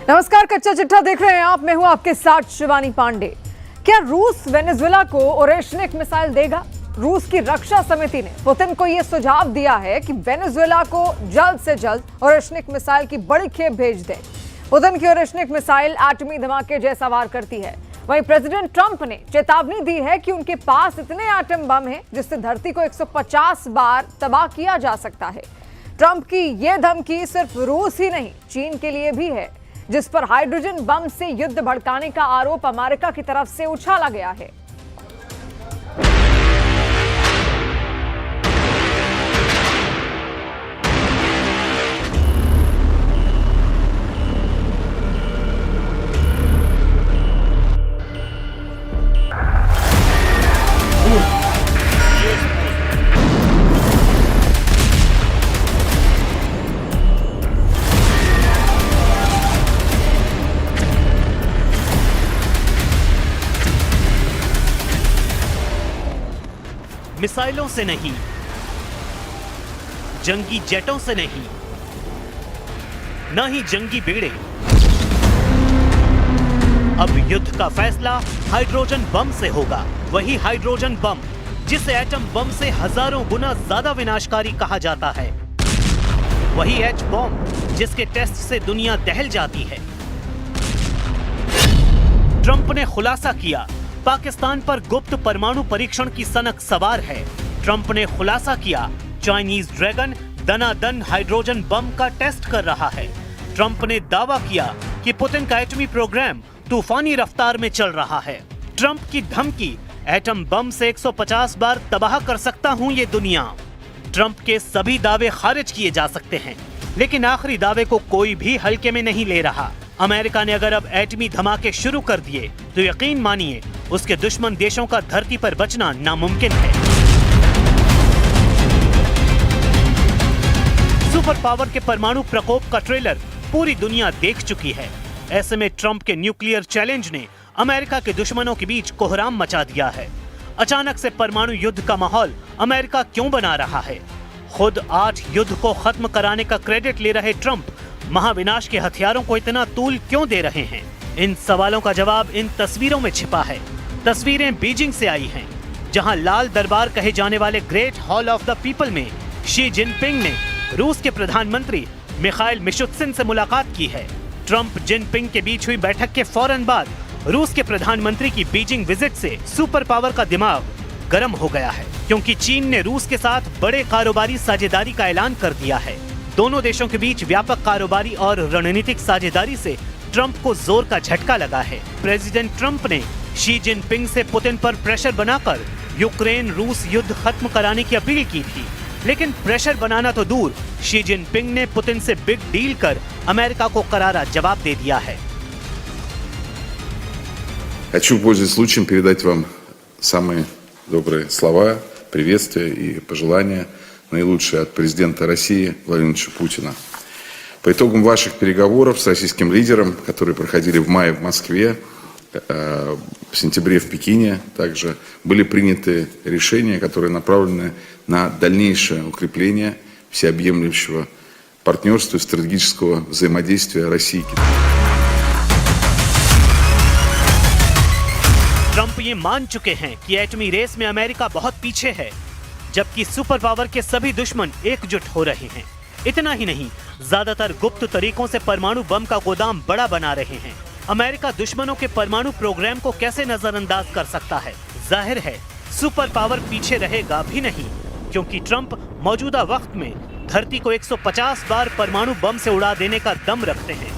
नमस्कार, कच्चा चिट्ठा देख रहे हैं आप। मैं हूं आपके साथ शिवानी पांडे। क्या रूस वेनेजुएला को ओरेशनिक मिसाइल देगा? रूस की रक्षा समिति ने पुतिन को यह सुझाव दिया है कि वेनेजुएला को जल्द से जल्द ओरेशनिक मिसाइल की बड़ी खेप भेज दे। पुतिन की ओरेशनिक मिसाइल एटमी धमाके जैसा वार करती है। वहीं प्रेसिडेंट ट्रंप ने चेतावनी दी है कि उनके पास इतने एटम बम हैं जिससे धरती को 150 बार तबाह किया जा सकता है। ट्रंप की यह धमकी सिर्फ रूस ही नहीं, चीन के लिए भी है, जिस पर हाइड्रोजन बम से युद्ध भड़काने का आरोप अमेरिका की तरफ से उछाला गया है। मिसाइलों से नहीं, जंगी जेटों से नहीं, न ही जंगी बेड़े। अब युद्ध का फैसला हाइड्रोजन बम से होगा। वही हाइड्रोजन बम जिसे एटम बम से हजारों गुना ज्यादा विनाशकारी कहा जाता है। वही एच बॉम्ब जिसके टेस्ट से दुनिया दहल जाती है। ट्रंप ने खुलासा किया, पाकिस्तान पर गुप्त परमाणु परीक्षण की सनक सवार है। ट्रंप ने खुलासा किया, चाइनीज ड्रैगन दनादन हाइड्रोजन बम का टेस्ट कर रहा है। ट्रंप ने दावा किया कि पुतिन का एटमी प्रोग्राम तूफानी रफ्तार में चल रहा है। ट्रंप की धमकी, एटम बम से 150 बार तबाह कर सकता हूं ये दुनिया। ट्रंप के सभी दावे खारिज किए जा सकते हैं, लेकिन आखिरी दावे को कोई भी हल्के में नहीं ले रहा। अमेरिका ने अगर अब एटमी धमाके शुरू कर दिए तो यकीन मानिए उसके दुश्मन देशों का धरती पर बचना नामुमकिन है। सुपर पावर के परमाणु प्रकोप का ट्रेलर पूरी दुनिया देख चुकी है। ऐसे में ट्रंप के न्यूक्लियर चैलेंज ने अमेरिका के दुश्मनों के बीच कोहराम मचा दिया है। अचानक से परमाणु युद्ध का माहौल अमेरिका क्यों बना रहा है? खुद 8 युद्ध को खत्म कराने का क्रेडिट ले रहे ट्रंप महाविनाश के हथियारों को इतना तूल क्यों दे रहे हैं? इन सवालों का जवाब इन तस्वीरों में छिपा है। तस्वीरें बीजिंग से आई हैं, जहां लाल दरबार कहे जाने वाले great hall of the people में शी जिनपिंग ने रूस के प्रधानमंत्री मिखाइल मिशुत्सिन से मुलाकात की है। ट्रंप जिनपिंग के बीच हुई बैठक के फौरन बाद रूस के प्रधानमंत्री की बीजिंग विजिट से सुपर पावर का दिमाग गर्म हो गया है, क्योंकि चीन ने रूस के साथ बड़े कारोबारी साझेदारी का ऐलान कर दिया है। दोनों देशों के बीच व्यापक कारोबारी और रणनीतिक साझेदारी से ट्रंप को जोर का झटका लगा है। प्रेसिडेंट ट्रंप ने शी जिनपिंग से पुतिन पर प्रेशर बनाकर यूक्रेन रूस युद्ध खत्म कराने की अपील की थी, लेकिन प्रेशर बनाना तो दूर, शी जिनपिंग ने पुतिन से बिग डील कर अमेरिका को करारा जवाब दे दिया है। Хочу, пользуясь случаем, передать вам самые добрые слова, приветствия и пожелания наилучшие от президента России Владимира Путина. По итогам ваших переговоров с российским лидером, которые проходили в мае в Москве, в сентябре в Пекине, также были приняты решения, которые направлены на дальнейшее укрепление всеобъемлющего партнерства и стратегического взаимодействия России и Китая. ट्रंप ये मान चुके हैं कि एटमी रेस में अमेरिका बहुत पीछे है, जबकि सुपर पावर के सभी दुश्मन एकजुट हो रहे हैं। इतना ही नहीं, ज्यादातर गुप्त तरीकों से परमाणु बम का गोदाम बड़ा बना रहे हैं। अमेरिका दुश्मनों के परमाणु प्रोग्राम को कैसे नजरअंदाज कर सकता है? जाहिर है सुपर पावर पीछे रहेगा भी नहीं, क्योंकि ट्रंप मौजूदा वक्त में धरती को 150 बार परमाणु बम से उड़ा देने का दम रखते हैं।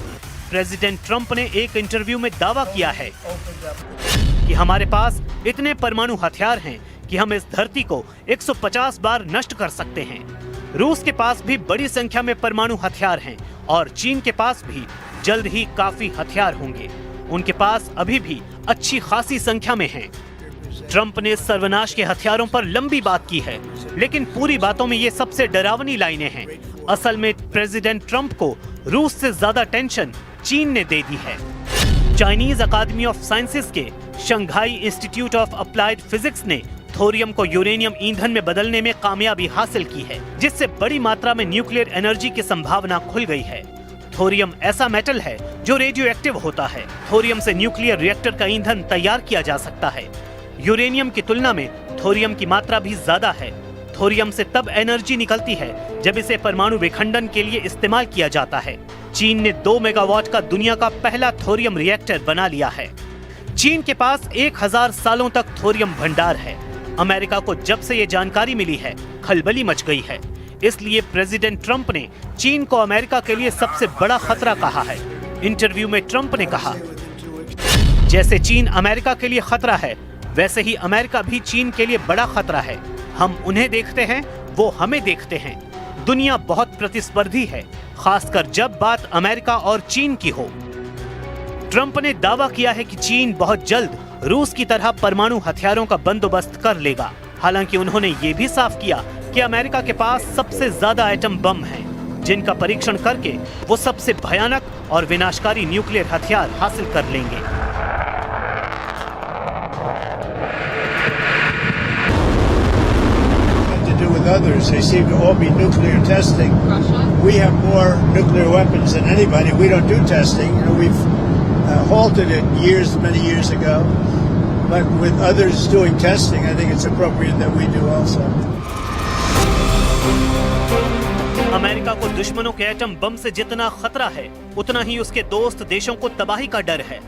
प्रेसिडेंट ट्रंप ने एक इंटरव्यू में दावा किया है कि हमारे पास इतने परमाणु हथियार हैं कि हम इस धरती को 150 बार नष्ट कर सकते हैं। रूस के पास भी बड़ी संख्या में परमाणु हथियार हैं और चीन के पास भी जल्द ही काफी हथियार होंगे। उनके पास अभी भी अच्छी खासी संख्या में हैं। ट्रंप ने सर्वनाश के हथियारों पर लंबी बात की है, लेकिन पूरी बातों में ये सबसे डरावनी लाइनें हैं। असल में प्रेसिडेंट ट्रंप को रूस से ज्यादा टेंशन चीन ने दे दी है। चाइनीज अकादमी ऑफ साइंसेस के Shanghai institute of applied physics ने थोरियम को यूरेनियम ईंधन में बदलने में कामयाबी हासिल की है, जिससे बड़ी मात्रा में न्यूक्लियर एनर्जी की संभावना खुल गई है। थोरियम ऐसा मेटल है जो रेडियो एक्टिव होता है। थोरियम से न्यूक्लियर रिएक्टर का ईंधन तैयार किया जा सकता है। यूरेनियम की तुलना में थोरियम की मात्रा भी ज्यादा है। थोरियम से तब एनर्जी निकलती है जब इसे परमाणु विखंडन के लिए इस्तेमाल किया जाता है। चीन ने 2 मेगावाट का दुनिया का पहला थोरियम रिएक्टर बना लिया है। चीन के पास 1000 सालों तक थोरियम भंडार है। अमेरिका को जब से ये जानकारी मिली है, खलबली मच गई है। इसलिए प्रेसिडेंट ट्रंप ने चीन को अमेरिका के लिए सबसे बड़ा खतरा कहा है। इंटरव्यू में ट्रंप ने कहा, जैसे चीन अमेरिका के लिए खतरा है, वैसे ही अमेरिका भी चीन के लिए बड़ा खतरा है। हम उन्हें देखते हैं, वो हमें देखते हैं। दुनिया बहुत प्रतिस्पर्धी है, खासकर जब बात अमेरिका और चीन की हो। ट्रंप ने दावा किया है कि चीन बहुत जल्द रूस की तरह परमाणु हथियारों का बंदोबस्त कर लेगा। हालांकि उन्होंने ये भी साफ किया कि अमेरिका के पास सबसे ज्यादा एटम बम हैं, जिनका परीक्षण करके वो सबसे भयानक और विनाशकारी न्यूक्लियर हथियार हासिल कर लेंगे। Others, they seem to all be nuclear testing. We have more nuclear weapons than anybody. We don't do testing. You know, we've halted it many years ago. But with others doing testing, I think it's appropriate that we do also. America को दुश्मनों के atom bomb से जितना खतरा है, उतना ही उसके दोस्त देशों को तबाही का डर है।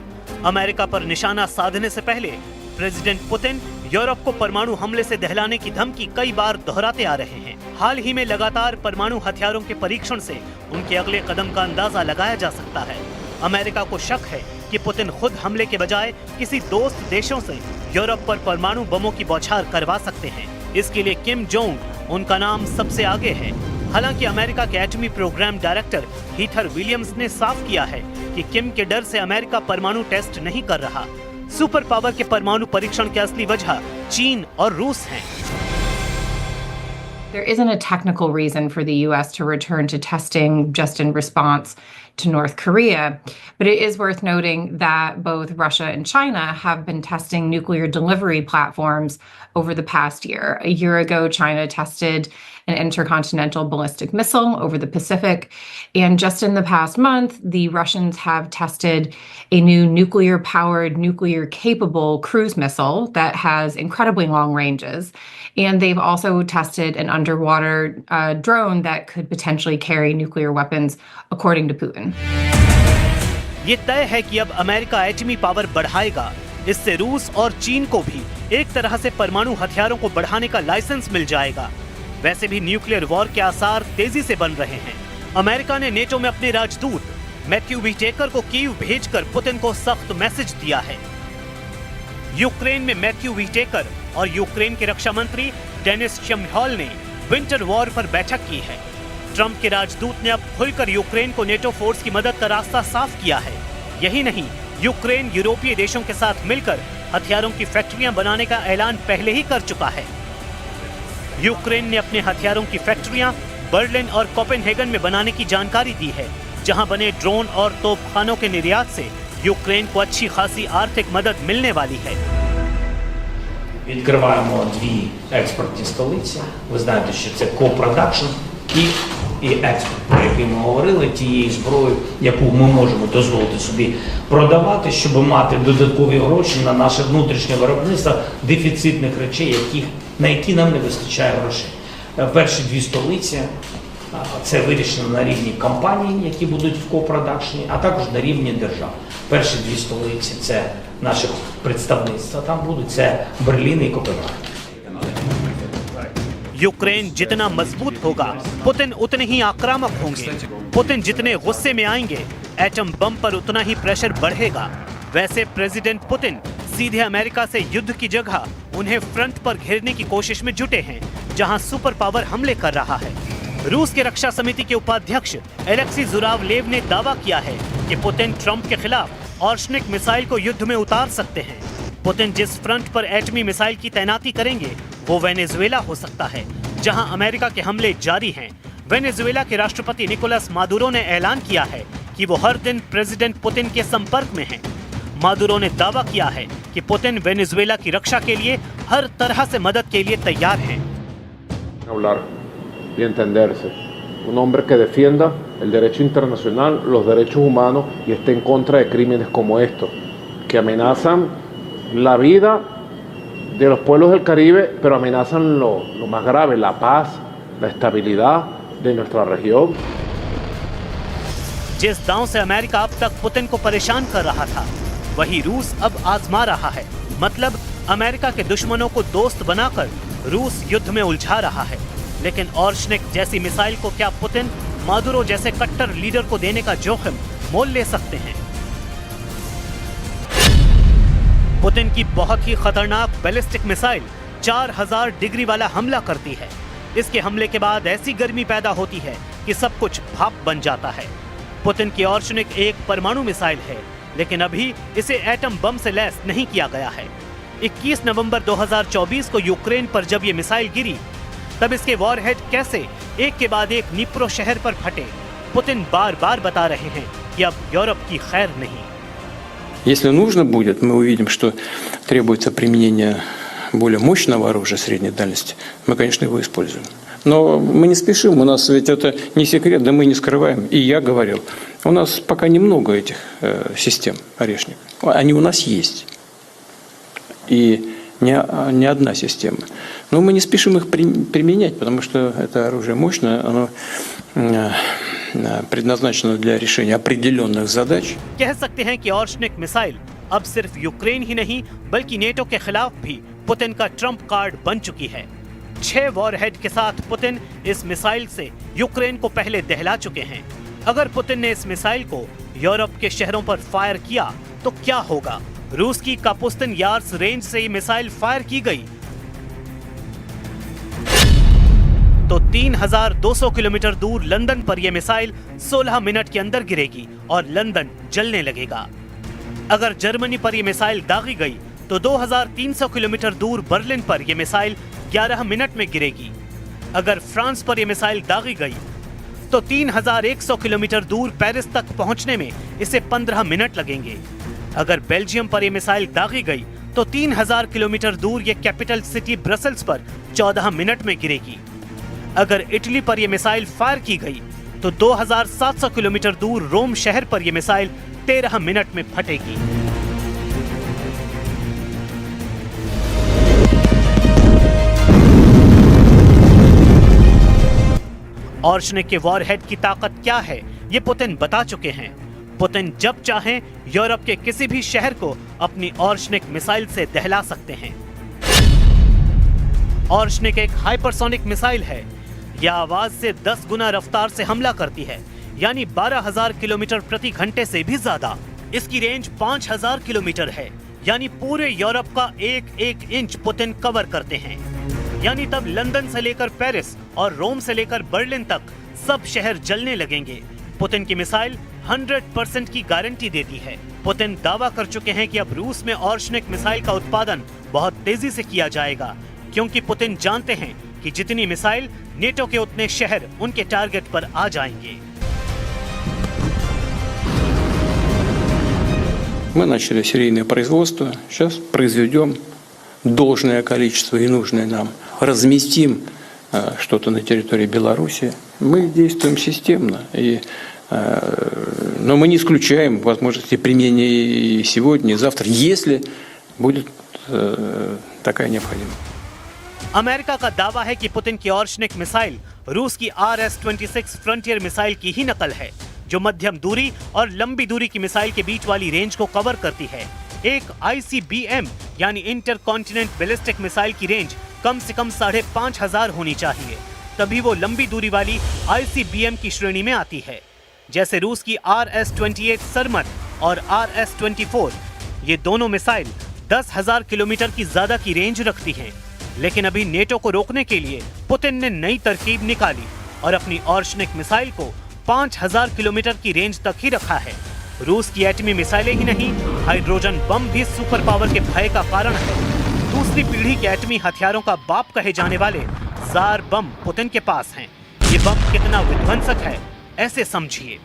अमेरिका पर निशाना साधने से पहले प्रेसिडेंट पुतिन यूरोप को परमाणु हमले से दहलाने की धमकी कई बार दोहराते आ रहे हैं। हाल ही में लगातार परमाणु हथियारों के परीक्षण से उनके अगले कदम का अंदाजा लगाया जा सकता है। अमेरिका को शक है कि पुतिन खुद हमले के बजाय किसी दोस्त देशों से यूरोप पर परमाणु बमों की बौछार करवा सकते हैं। इसके लिए किम जोंग उनका नाम सबसे आगे है। हालांकि अमेरिका के एटमी प्रोग्राम डायरेक्टर हीथर विलियम्स ने साफ किया है कि किम के डर से अमेरिका परमाणु टेस्ट नहीं कर रहा। सुपर पावर के परमाणु परीक्षण की असली वजह चीन और रूस हैं। There isn't a technical reason for the U.S. to return to testing just in response to North Korea, but it is worth noting that both Russia and China have been testing nuclear delivery platforms over the past year. A year ago, China tested an intercontinental ballistic missile over the Pacific, and just in the past month, the Russians have tested a new nuclear-powered, nuclear-capable cruise missile that has incredibly long ranges. And they've also tested an underwater drone that could potentially carry nuclear weapons, according to Putin. ये तय है कि अब America एटमी power बढ़ाएगा। इससे रूस और चीन को भी एक तरह से परमाणु हथियारों को बढ़ाने का लाइसेंस मिल जाएगा। वैसे भी न्यूक्लियर वॉर के आसार तेजी से बन रहे हैं। अमेरिका ने नेटो में अपने राजदूत मैथ्यू व्हिटेकर को कीव भेजकर पुतिन को सख्त मैसेज दिया है। यूक्रेन में मैथ्यू व्हिटेकर और यूक्रेन के रक्षा मंत्री डेनिस शमहॉल ने विंटर वॉर पर बैठक की है। ट्रंप के राजदूत ने अब खुलकर यूक्रेन को नेटो फोर्स की मदद का रास्ता साफ किया है। यही नहीं, यूक्रेन यूरोपीय देशों के साथ मिलकर हथियारों की फैक्ट्रियां बनाने का ऐलान पहले ही कर चुका है। यूक्रेन ने अपने हथियारों की फैक्ट्रियां बर्लिन और कोपेनहेगन में बनाने की जानकारी दी है, जहां बने ड्रोन और तोपखानों के निर्यात से यूक्रेन को अच्छी खासी आर्थिक मदद मिलने वाली है। Відкриваємо 2 експортні столиці. Ви знаєте, що це копродакшн і експорт, про який ми говорили, тієї зброї, яку ми можемо дозволити собі продавати, щоб мати додаткові гроші на наше внутрішнє виробництво дефіцитних речей, на які нам не вистачає грошей. Перші 2 столиці це вирішено на рівні компаній, які будуть в копродакшні, а також на рівні держав. Перші 2 столиці це наших представництва там будуть, це Берлін і Копенгаген. यूक्रेन जितना मजबूत होगा, पुतिन उतने ही आक्रामक होंगे। पुतिन जितने गुस्से में आएंगे, एटम बम पर उतना ही प्रेशर बढ़ेगा। वैसे प्रेसिडेंट पुतिन सीधे अमेरिका से युद्ध की जगह उन्हें फ्रंट पर घेरने की कोशिश में जुटे हैं, जहां सुपर पावर हमले कर रहा है। रूस के रक्षा समिति के उपाध्यक्ष एलेक्सी जुरावलेव ने दावा किया है कि पुतिन ट्रंप के खिलाफ ऑर्शनिक मिसाइल को युद्ध में उतार सकते हैं। पुतिन जिस फ्रंट पर एटमी मिसाइल की तैनाती करेंगे वो वेनेजुएला हो सकता है, जहां अमेरिका के हमले जारी हैं। वेनेजुएला के राष्ट्रपति निकोलस मादुरो ने ऐलान किया है कि वो हर दिन प्रेसिडेंट पुतिन के संपर्क में हैं। मादुरो ने दावा किया है कि पुतिन वेनेजुएला की रक्षा के लिए हर तरह से मदद के लिए तैयार हैं। Hablar y entenderse. un hombre que defienda el derecho internacional, los derechos humanos y esté en contra de crímenes como estos, que amenazan la vida de los pueblos del Caribe, pero amenazan lo más grave, la paz, la estabilidad de nuestra región. जिस दांव से America अब तक Putin को परेशान कर रहा था, वही रूस अब आजमा रहा है। मतलब अमेरिका के दुश्मनों को दोस्त बनाकर रूस युद्ध में उलझा रहा है। लेकिन ऑर्शनिक जैसी मिसाइल को क्या पुतिन मादुरो जैसे कट्टर लीडर को देने का जोखिम मोल ले सकते हैं? पुतिन की बहुत ही खतरनाक बैलिस्टिक मिसाइल 4000 डिग्री वाला हमला करती है। इसके हमले के बाद ऐसी गर्मी पैदा होती है कि सब कुछ भाप बन जाता है। पुतिन की ऑर्शनिक एक परमाणु मिसाइल है, लेकिन अभी इसे एटम बम से लैस नहीं किया गया है। 21 नवंबर 2024 को यूक्रेन पर जब ये मिसाइल गिरी, तब इसके वॉरहेड कैसे एक के बाद एक निप्रो शहर पर फटे, पुतिन बार बार बता रहे हैं कि अब यूरोप की खैर नहीं। Если нужно будет, мы увидим, что требуется применение более мощного оружия средней дальности, мы, конечно, его используем. Но мы не спешим, у нас ведь это не секрет, да мы не скрываем. И я говорил, у нас пока немного этих систем «Орешник». Они у нас есть. И не одна система. Но мы не спешим их применять, потому что это оружие мощное, оно предназначено для решения определенных задач. कह सकते हैं कि ऑर्शनिक मिसाइल अब सिर्फ यूक्रेन ही नहीं बल्कि नेटो के खिलाफ भी पुतिन का ट्रम्प कार्ड बन चुकी है। 6 वॉरहेड के साथ पुतिन इस मिसाइल से यूक्रेन को पहले दहला चुके हैं। अगर पुतिन ने इस मिसाइल को यूरोप के शहरों पर फायर किया तो क्या होगा? रूस की कापुस्तिन यार्स रेंज से ये मिसाइल फायर की गई तो 3200 किलोमीटर दूर लंदन पर यह मिसाइल 16 मिनट के अंदर गिरेगी और लंदन जलने लगेगा। अगर जर्मनी पर यह मिसाइल दागी गई तो 2300 किलोमीटर दूर बर्लिन पर यह मिसाइल 11 मिनट में गिरेगी। अगर फ्रांस पर यह मिसाइल दागी गई तो 3100 किलोमीटर दूर पेरिस तक पहुंचने में इसे 15 मिनट लगेंगे। अगर बेल्जियम पर यह मिसाइल दागी गई तो 3000 किलोमीटर दूर यह कैपिटल सिटी ब्रसल्स पर 14 मिनट में गिरेगी। अगर इटली पर यह मिसाइल फायर की गई तो 2700 किलोमीटर दूर रोम शहर पर यह मिसाइल 13 मिनट में फटेगी। ऑर्शनिक के वॉरहेड की ताकत क्या है ये पुतिन बता चुके हैं। पुतिन जब चाहें यूरोप के किसी भी शहर को अपनी ऑर्शनिक मिसाइल से दहला सकते हैं। ऑर्शनिक एक हाइपरसोनिक मिसाइल है। यह आवाज से 10 गुना रफ्तार से हमला करती है, यानी 12000 किलोमीटर प्रति घंटे से भी ज्यादा। इसकी रेंज 5000 किलोमीटर है, यानी पूरे यूरोप का एक इंच पुतिन कवर करते हैं। यानी तब लंदन से लेकर पेरिस और रोम से लेकर बर्लिन तक सब शहर जलने लगेंगे। पुतिन की मिसाइल 100% की गारंटी देती है। पुतिन दावा कर चुके हैं कि अब रूस में ऑर्शनिक मिसाइल का उत्पादन बहुत तेजी से किया जाएगा, क्योंकि पुतिन जानते हैं कि जितनी मिसाइल नेटो के उतने शहर उनके टारगेट पर आ जाएंगे। Мы начали серийное производство, сейчас произведем должное количество и нужное нам, разместим что-то на территории Беларуси. Мы действуем системно, но мы не исключаем возможности применения и сегодня, и завтра, если будет такая необходимость. अमेरिका का दावा है कि पुतिन की ऑर्शनिक मिसाइल रूस की RS-26 फ्रंटियर मिसाइल की ही नकल है, जो मध्यम दूरी और लंबी दूरी की मिसाइल के बीच वाली रेंज को कवर करती है। एक ICBM यानी इंटर कॉन्टिनेंट बैलिस्टिक मिसाइल की रेंज कम से कम 5500 होनी चाहिए, तभी वो लंबी दूरी वाली ICBM की श्रेणी में आती है। जैसे रूस की RS-28 सरमत और RS-24, ये दोनों मिसाइल 10,000 किलोमीटर की ज्यादा की रेंज रखती हैं। लेकिन अभी नेटो को रोकने के लिए पुतिन ने नई तरकीब निकाली और अपनी ऑर्शनिक मिसाइल को 5000 किलोमीटर की रेंज तक ही रखा है। रूस की एटमी मिसाइलें ही नहीं, हाइड्रोजन बम भी सुपर पावर के भय का कारण है। दूसरी पीढ़ी के एटमी हथियारों का बाप कहे जाने वाले जार बम पुतिन के पास हैं। ये बम कितना विध्वंसक है, ऐसे समझिए।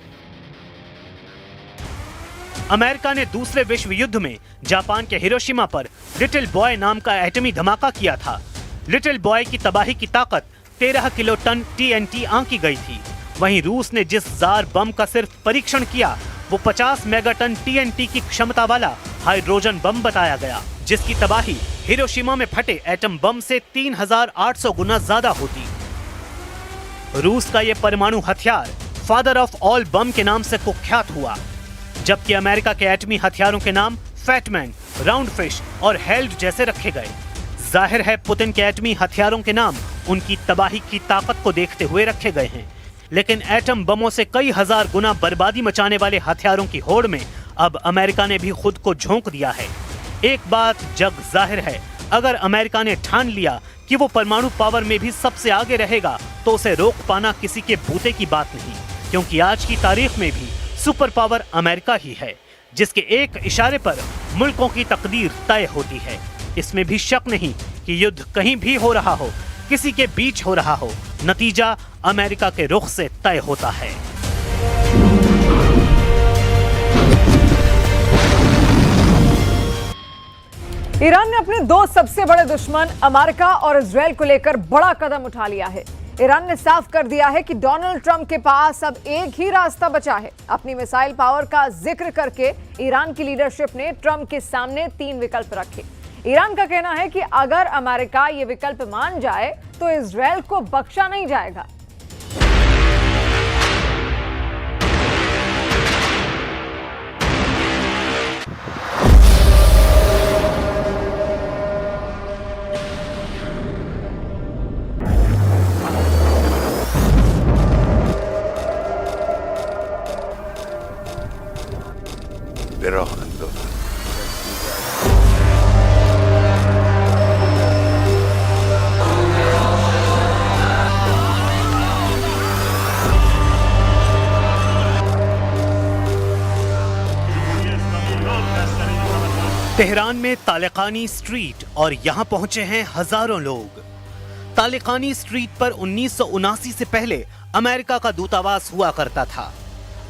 अमेरिका ने दूसरे विश्व युद्ध में जापान के हिरोशिमा पर लिटिल बॉय नाम का एटमी धमाका किया था। लिटिल बॉय की तबाही की ताकत 13 किलो टन TNT आंकी गई थी। वहीं रूस ने जिस जार बम का सिर्फ परीक्षण किया वो 50 मेगाटन TNT की क्षमता वाला हाइड्रोजन बम बताया गया, जिसकी तबाही हिरोशिमा में फटे एटम बम से 3800 गुना ज्यादा होती। रूस का ये परमाणु हथियार फादर ऑफ ऑल बम के नाम से कुख्यात हुआ, जबकि अमेरिका के एटमी हथियारों के नाम फैटमैन, राउंड फिश और हेल्ड जैसे रखे गए। जाहिर है पुतिन के एटमी हथियारों के नाम उनकी तबाही की ताकत को देखते हुए रखे गए हैं, लेकिन एटम बमों से कई हजार गुना बर्बादी मचाने वाले हथियारों की होड़ में अब अमेरिका ने भी खुद को झोंक दिया है। एक बात जग जाहिर है, अगर अमेरिका ने ठान लिया कि वो परमाणु पावर में भी सबसे आगे रहेगा तो उसे रोक पाना किसी के बूते की बात नहीं, क्योंकि आज की तारीख में भी सुपर पावर अमेरिका ही है, जिसके एक इशारे पर मुल्कों की तकदीर तय होती है। इसमें भी शक नहीं कि युद्ध कहीं भी हो रहा हो, किसी के बीच हो रहा हो, नतीजा अमेरिका के रुख से तय होता है। ईरान ने अपने दो सबसे बड़े दुश्मन अमेरिका और इजरायल को लेकर बड़ा कदम उठा लिया है। ईरान ने साफ कर दिया है कि डोनाल्ड ट्रंप के पास अब एक ही रास्ता बचा है। अपनी मिसाइल पावर का जिक्र करके ईरान की लीडरशिप ने ट्रंप के सामने 3 विकल्प रखे। ईरान का कहना है कि अगर अमेरिका ये विकल्प मान जाए तो इजरायल को बख्शा नहीं जाएगा। तेहरान में तालिकानी स्ट्रीट और यहां पहुंचे हैं हजारों लोग। तालिकानी स्ट्रीट पर 1979 से पहले अमेरिका का दूतावास हुआ करता था,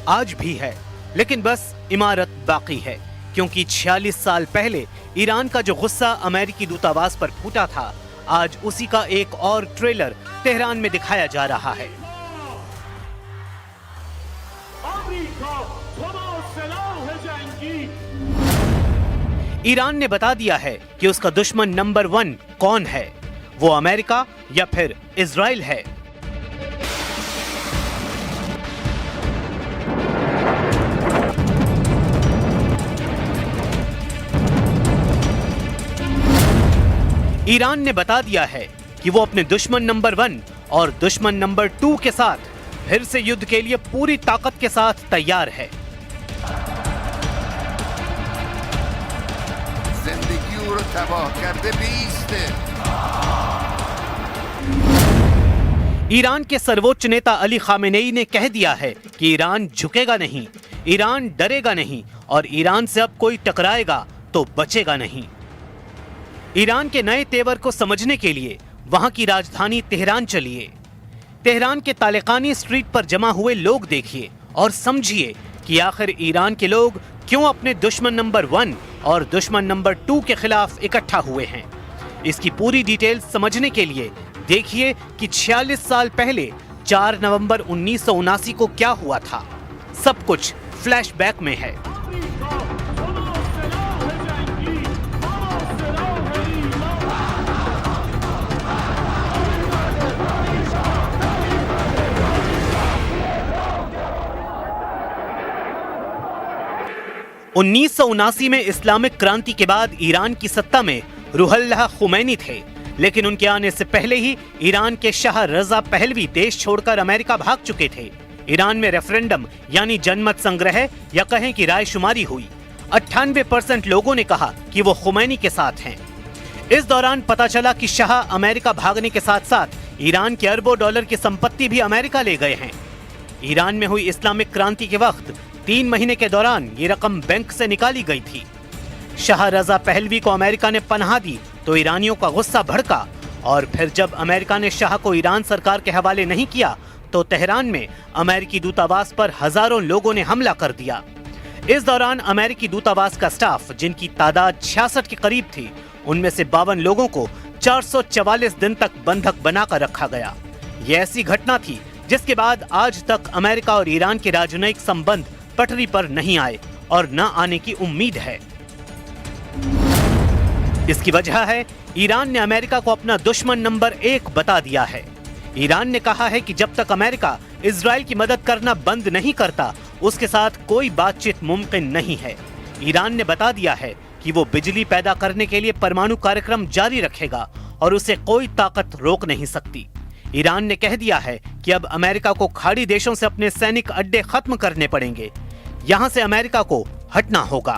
आज भी है, लेकिन बस इमारत बाकी है, क्योंकि 46 साल पहले ईरान का जो गुस्सा अमेरिकी दूतावास पर फूटा था, आज उसी का एक और ट्रेलर तेहरान में दिखाया जा रहा है। ईरान ने बता दिया है कि उसका दुश्मन नंबर 1 कौन है, वो अमेरिका या फिर इजराइल है। ईरान ने बता दिया है कि वो अपने दुश्मन नंबर 1 और दुश्मन नंबर 2 के साथ फिर से युद्ध के लिए पूरी ताकत के साथ तैयार है। ईरान के सर्वोच्च नेता अली खामेनेई ने कह दिया है कि ईरान झुकेगा नहीं, ईरान डरेगा नहीं और ईरान से अब कोई टकराएगा तो बचेगा नहीं। ईरान के नए तेवर को समझने के लिए वहां की राजधानी तेहरान चलिए। तेहरान के तालिकानी स्ट्रीट पर जमा हुए लोग देखिए और समझिए कि आखिर ईरान के लोग क्यों अपने दुश्मन नंबर 1 और दुश्मन नंबर 2 के खिलाफ इकट्ठा हुए हैं। इसकी पूरी डिटेल समझने के लिए देखिए कि 46 साल पहले 4 नवंबर 1979 को क्या हुआ था। सब कुछ फ्लैशबैक में है। उन्नीस में इस्लामिक क्रांति के बाद ईरान की सत्ता में रुहुल्लाह खुमैनी थे, लेकिन उनके आने से पहले ही ईरान के शाह रजा पहलवी देश छोड़कर अमेरिका भाग चुके थे। ईरान में रेफरेंडम यानी जनमत संग्रह या कहें कि रायशुमारी हुई। 98% लोगों ने कहा कि वो खुमैनी के साथ हैं। इस दौरान पता चला कि शाह अमेरिका भागने के साथ साथ ईरान के अरबों डॉलर की संपत्ति भी अमेरिका ले गए हैं। ईरान में हुई इस्लामिक क्रांति के वक्त 3 महीने के दौरान ये रकम बैंक से निकाली गई थी। शाह रजा पहलवी को अमेरिका ने पनाह दी तो ईरानियों का गुस्सा भड़का और फिर जब अमेरिका ने शाह को ईरान सरकार के हवाले नहीं किया तो तेहरान में अमेरिकी दूतावास पर हजारों लोगों ने हमला कर दिया। इस दौरान अमेरिकी दूतावास का स्टाफ, जिनकी तादाद 66 के करीब थी, उनमें से 52 लोगों को 444 दिन तक बंधक बनाकर रखा गया। ये ऐसी घटना थी जिसके बाद आज तक अमेरिका और ईरान के राजनयिक संबंध पटरी पर नहीं आए और न आने की उम्मीद है। इसकी वजह है ईरान ने अमेरिका को अपना दुश्मन नंबर 1 बता दिया है। ईरान ने कहा है कि जब तक अमेरिका इजराइल की मदद करना बंद नहीं करता, उसके साथ कोई बातचीत मुमकिन नहीं है। ईरान ने बता दिया है कि वो बिजली पैदा करने के लिए परमाणु कार्यक्रम जारी रखेगा और उसे कोई ताकत रोक नहीं सकती। ईरान ने कह दिया है कि अब अमेरिका को खाड़ी देशों से अपने सैनिक अड्डे खत्म करने पड़ेंगे। यहाँ से अमेरिका को हटना होगा।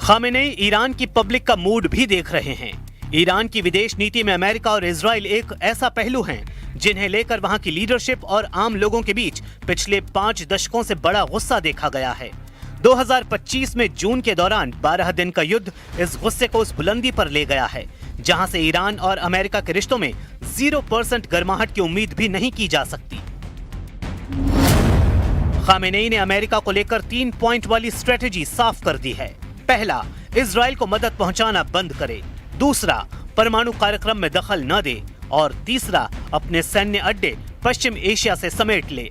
खामेनेई ईरान की पब्लिक का मूड भी देख रहे हैं। ईरान की विदेश नीति में अमेरिका और इजराइल एक ऐसा पहलू है जिन्हें लेकर वहां की लीडरशिप और आम लोगों के बीच पिछले 5 दशकों से बड़ा गुस्सा देखा गया है। 2025 में जून के दौरान 12 दिन का युद्ध इस गुस्से को उस बुलंदी पर ले गया है जहां से ईरान और अमेरिका के रिश्तों में 0% गर्माहट की उम्मीद भी नहीं की जा सकती। खामेनेई ने अमेरिका को लेकर 3 पॉइंट वाली स्ट्रेटेजी साफ कर दी है। पहला, इजराइल को मदद पहुंचाना बंद करे। दूसरा, परमाणु कार्यक्रम में दखल न दे। और तीसरा, अपने सैन्य अड्डे पश्चिम एशिया से समेट ले।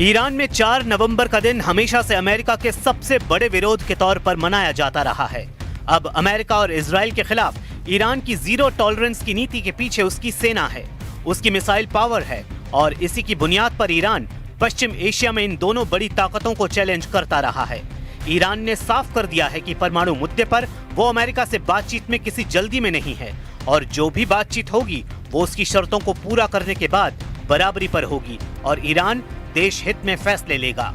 ईरान में 4 नवंबर का दिन हमेशा से अमेरिका के सबसे बड़े विरोध के तौर पर मनाया जाता रहा है। अब अमेरिका और इजराइल के खिलाफ ईरान की जीरो टॉलरेंस की नीति के पीछे उसकी सेना है, उसकी मिसाइल पावर है और इसी की बुनियाद पर ईरान पश्चिम एशिया में इन दोनों बड़ी ताकतों को चैलेंज करता रहा है। ईरान ने साफ कर दिया है कि परमाणु मुद्दे पर वो अमेरिका से बातचीत में किसी जल्दी में नहीं है और जो भी बातचीत होगी वो उसकी शर्तों को पूरा करने के बाद बराबरी पर होगी और ईरान देश हित में फैसले लेगा।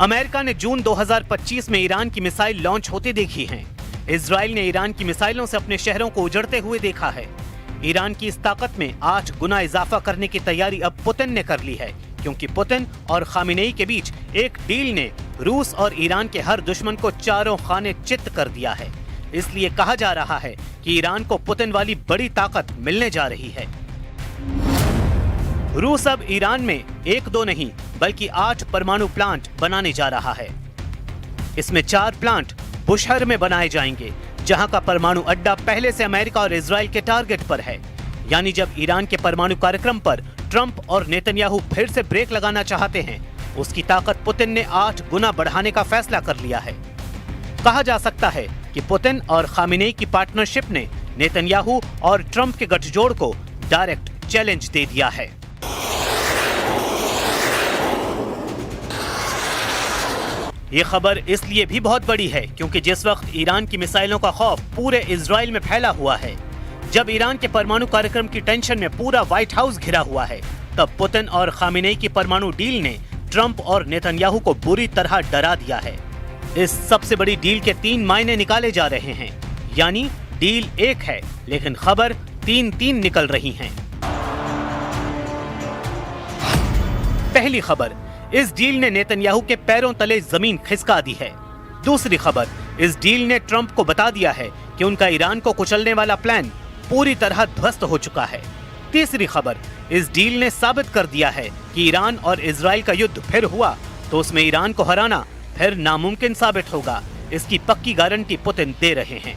अमेरिका ने जून 2025 में ईरान की मिसाइल लॉन्च होते देखी हैं। इजराइल ने ईरान की मिसाइलों से अपने शहरों को उजड़ते हुए देखा है। ईरान की इस ताकत में 8 गुना इजाफा करने की तैयारी अब पुतिन ने कर ली है, क्योंकि पुतिन और खामेनेई के बीच एक डील ने रूस और ईरान के हर दुश्मन को चारों खाने चित्त कर दिया है। इसलिए कहा जा रहा है कि ईरान को पुतिन वाली बड़ी ताकत मिलने जा रही है। रूस अब ईरान में 1-2 नहीं बल्कि 8 परमाणु प्लांट बनाने जा रहा है। इसमें 4 प्लांट बुशहर में बनाए जाएंगे, जहां का परमाणु अड्डा पहले से अमेरिका और इजराइल के टारगेट पर है। यानी जब ईरान के परमाणु कार्यक्रम पर ट्रंप और नेतन्याहू फिर से ब्रेक लगाना चाहते हैं, उसकी ताकत पुतिन ने 8 गुना बढ़ाने का फैसला कर लिया है। कहा जा सकता है कि पुतिन और खामेनेई की पार्टनरशिप ने नेतन्याहू और ट्रंप के गठजोड़ को डायरेक्ट चैलेंज दे दिया है। ये खबर इसलिए भी बहुत बड़ी है क्योंकि जिस वक्त ईरान की मिसाइलों का खौफ पूरे इजराइल में फैला हुआ है, जब ईरान के परमाणु कार्यक्रम की टेंशन में पूरा व्हाइट हाउस घिरा हुआ है, तब पुतिन और खामेनेई की परमाणु डील ने ट्रंप और नेतन्याहू को बुरी तरह डरा दिया है। इस सबसे बड़ी डील के 3 मायने निकाले जा रहे हैं, यानी डील एक है लेकिन खबर 3-3 निकल रही हैं। पहली खबर, इस डील ने नेतन्याहू के पैरों तले जमीन खिसका दी है। दूसरी खबर, इस डील ने ट्रंप को बता दिया है कि उनका ईरान को कुचलने वाला प्लान पूरी तरह ध्वस्त हो चुका है। तीसरी खबर, इस डील ने साबित कर दिया है कि ईरान और इजराइल का युद्ध फिर हुआ तो उसमें ईरान को हराना फिर नामुमकिन साबित होगा। इसकी पक्की गारंटी पुतिन दे रहे हैं।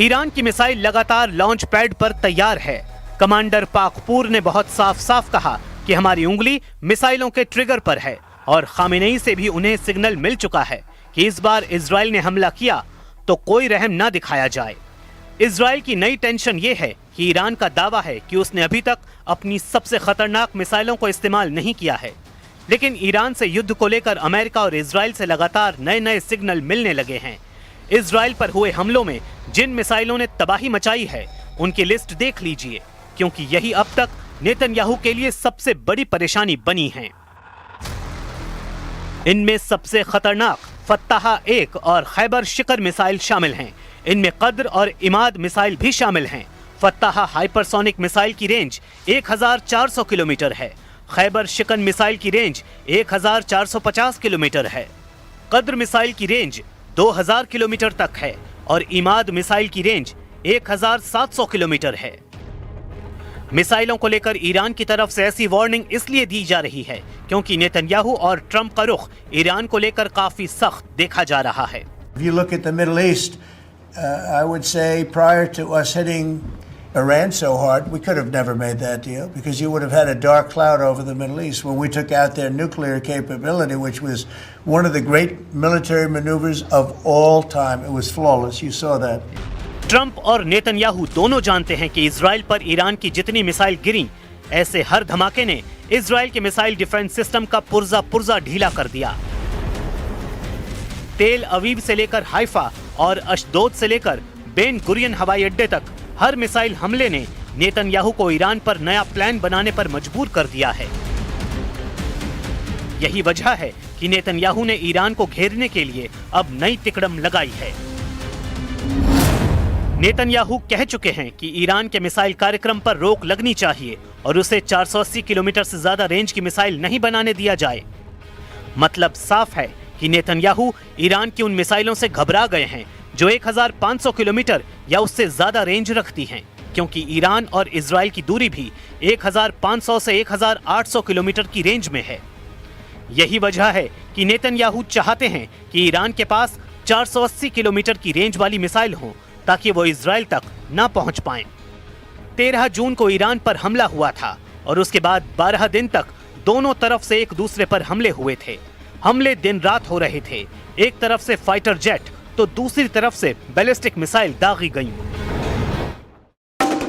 ईरान की मिसाइल लगातार लॉन्च पैड पर तैयार है। कमांडर पाकपूर ने बहुत साफ साफ कहा कि हमारी उंगली मिसाइलों के ट्रिगर पर है और खामेनेई से भी उन्हें सिग्नल मिल चुका है कि इस बार इजराइल ने हमला किया तो कोई रहम ना दिखाया जाए। इजराइल की नई टेंशन ये है कि ईरान का दावा है कि उसने अभी तक अपनी सबसे खतरनाक मिसाइलों को इस्तेमाल नहीं किया है, लेकिन ईरान से युद्ध को लेकर अमेरिका और इजराइल से लगातार नए नए सिग्नल मिलने लगे हैं। इजराइल पर हुए हमलों में जिन मिसाइलों ने तबाही मचाई है उनकी लिस्ट देख लीजिए, क्योंकि यही अब तक नेतन्याहू के लिए सबसे बड़ी परेशानी बनी है। इनमें सबसे खतरनाक फत्ताह-1 और खैबर शिकर मिसाइल शामिल हैं। इनमें कद्र और इमाद मिसाइल भी शामिल हैं। फत्ताह हाइपरसोनिक मिसाइल की रेंज 1400 किलोमीटर है। खैबर शिकन मिसाइल की रेंज 1450 किलोमीटर है। कद्र मिसाइल की रेंज 2000 किलोमीटर तक है और इमाद मिसाइल की रेंज 1700 किलोमीटर है। मिसाइलों को लेकर ईरान की तरफ से ऐसी वार्निंग इसलिए दी जा रही है क्योंकि नेतन्याहू और ट्रंप का रुख ईरान को लेकर काफी सख्त देखा जा रहा है। If you look at the Middle East, I would say prior to us hitting Iran so hard, we could have never made that deal because you would have had a dark cloud over the Middle East when we took out their nuclear capability, which was one of the great military maneuvers of all time. It was flawless. You saw that. Trump और Netanyahu दोनों जानते हैं कि Israel पर Iran की जितनी missile गिरी, ऐसे हर धमाके ने इजराइल के मिसाइल डिफेंस सिस्टम का पुर्जा ढीला कर दिया। तेल अवीव से लेकर हाइफा और अशदोद से लेकर बेन गुरियन हवाई अड्डे तक हर मिसाइल हमले ने नेतन्याहू को ईरान पर नया प्लान बनाने पर मजबूर कर दिया है। यही वजह है कि नेतन्याहू ने ईरान को घेरने के लिए अब नई तिकड़म लगाई है। नेतन्याहू कह चुके हैं कि ईरान के मिसाइल कार्यक्रम पर रोक लगनी चाहिए और उसे 480 किलोमीटर से ज्यादा रेंज की मिसाइल नहीं बनाने दिया जाए। मतलब साफ है कि नेतन्याहू ईरान की उन मिसाइलों से घबरा गए हैं जो 1500 किलोमीटर या उससे ज्यादा रेंज रखती हैं, क्योंकि ईरान और इजराइल की दूरी भी 1500 से 1800 किलोमीटर की रेंज में है। यही वजह है कि नेतन्याहू चाहते हैं कि ईरान के पास 480 किलोमीटर की रेंज वाली मिसाइल हो ताकि वो इजराइल तक न पहुंच पाएं। 13 जून को ईरान पर हमला हुआ था और उसके बाद 12 दिन तक दोनों तरफ से एक दूसरे पर हमले हुए थे। हमले दिन रात हो रहे थे। एक तरफ से फाइटर जेट तो दूसरी तरफ से बैलिस्टिक मिसाइल दागी गईं।